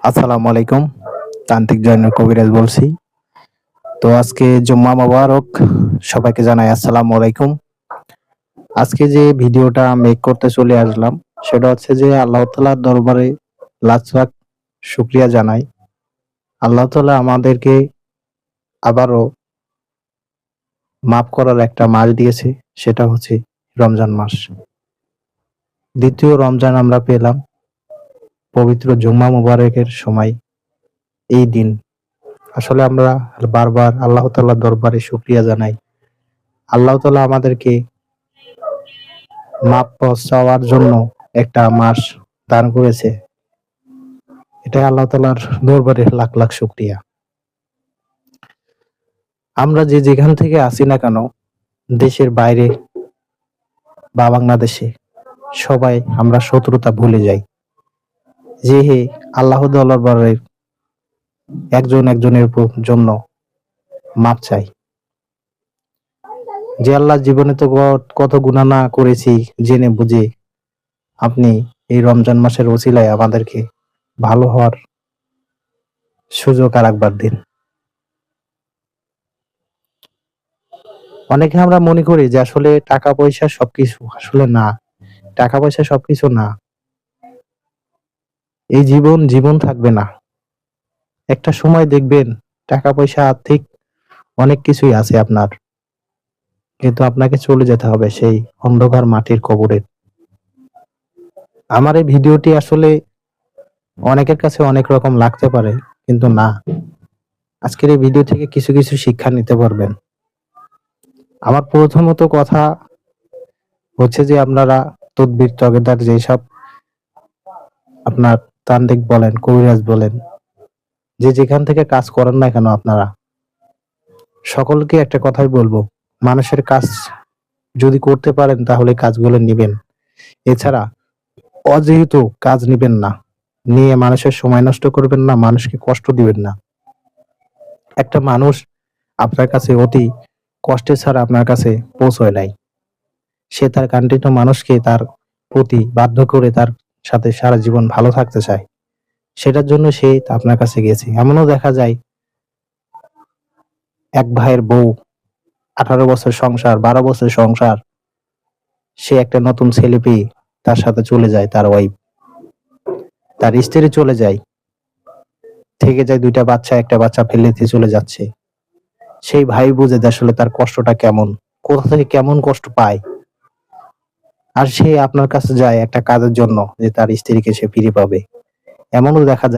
আসসালামু আলাইকুম। তান্ত্রিক জয়নুল কবিরাজ বলছি। তো আজকে জুম্মা মোবারক। সবাইকে জানাই আসসালামু আলাইকুম। আজকে যে ভিডিওটা মেক করতে চলে আসলাম সেটা হচ্ছে যে আল্লাহ তাআলার দরবারে লাখ লাখ শুকরিয়া জানাই। আল্লাহ তাআলা আমাদেরকে আবারও মাফ করার একটা মাস দিয়েছে, সেটা হচ্ছে রমজান মাস। দ্বিতীয় রমজান আমরা পেলাম পবিত্র জুম্মা মোবারকের সময়, এই দিন। আসলে আমরা বারবার আল্লাহ তাআলার দরবারে শুকরিয়া জানাই। আল্লাহ তাআলা আমাদেরকে মাপ চাওয়ার জন্য একটা মাস দান করেছে। এটাই আল্লাহ তাআলার দরবারে লাখ লাখ শুকরিয়া। আমরা যে যেখান থেকে আসি না কেন, দেশের বাইরে বা বাংলাদেশে, সবাই আমরা শত্রুতা ভুলে যাই। যে হে আল্লাহ দরবারে একজন একজনের জন্য মাপ চাই। যে আল্লাহ, জীবনে তো কত গুনাহ না করেছি জেনে বুঝে, আপনি এই রমজান মাসের ওসিলায় আমাদেরকে ভালো হওয়ার সুযোগ আর একবার দিন। অনেকে আমরা মনে করি যে আসলে টাকা পয়সা সবকিছু, আসলে না। টাকা পয়সা সবকিছু না। এই জীবন জীবন থাকবে না। একটা সময় দেখবেন টাকা পয়সা আর্থিক অনেক কিছুই আছে আপনার, কিন্তু আপনাকে চলে যেতে হবে সেই অন্ধকার মাটির কবরে। আমার এই ভিডিওটি আসলে অনেকের কাছে অনেক রকম লাগতে পারে, কিন্তু না। আজকের এই ভিডিও থেকে কিছু কিছু শিক্ষা নিতে পারবেন। আমার প্রথমত কথা হচ্ছে যে আপনারা তদবির তগেদার যেসব আপনার তান্ত্রিক বলেন, কবিরাজ বলেন, যে যেখান থেকে কাজ করেন না কেন, আপনারা সকলকে একটা কথাই বলবো, মানুষের কাজ যদি করতে পারেন তাহলে কাজগুলো নিবেন। এছাড়া অযেহেতু কাজ নিবেন না, নিয়ে মানুষের সময় নষ্ট করবেন না, মানুষকে কষ্ট দিবেন না। একটা মানুষ আপনার কাছে অতি কষ্টে ছাড়া আপনার কাছে পৌঁছয় নাই। সে তার কাঙ্ক্ষিত মানুষকে তার প্রতি বাধ্য করে তার সাথে সারা জীবন ভালো থাকতে চায়। সেটার জন্য সে আপনার কাছে গেছে। এমনও দেখা যায় এক ভাইয়ের বউ 18 বছর সংসার, 12 বছর সংসার, সে একটা নতুন ছেলে পেয়ে তার সাথে চলে যায়, তার ওয়াইফ, তার স্ত্রী চলে যায়, থেকে যায় 2টা বাচ্চা, একটা বাচ্চা ফেলে দিয়ে চলে যাচ্ছে। সেই ভাই বুঝে যে আসলে তার কষ্টটা কেমন, কোথা থেকে কেমন কষ্ট পায়। আর সে আপনার কাছে যায় একটা কাজের জন্য, যে তার স্ত্রীকে সে ফিরে পাবে। এমনও দেখা যায়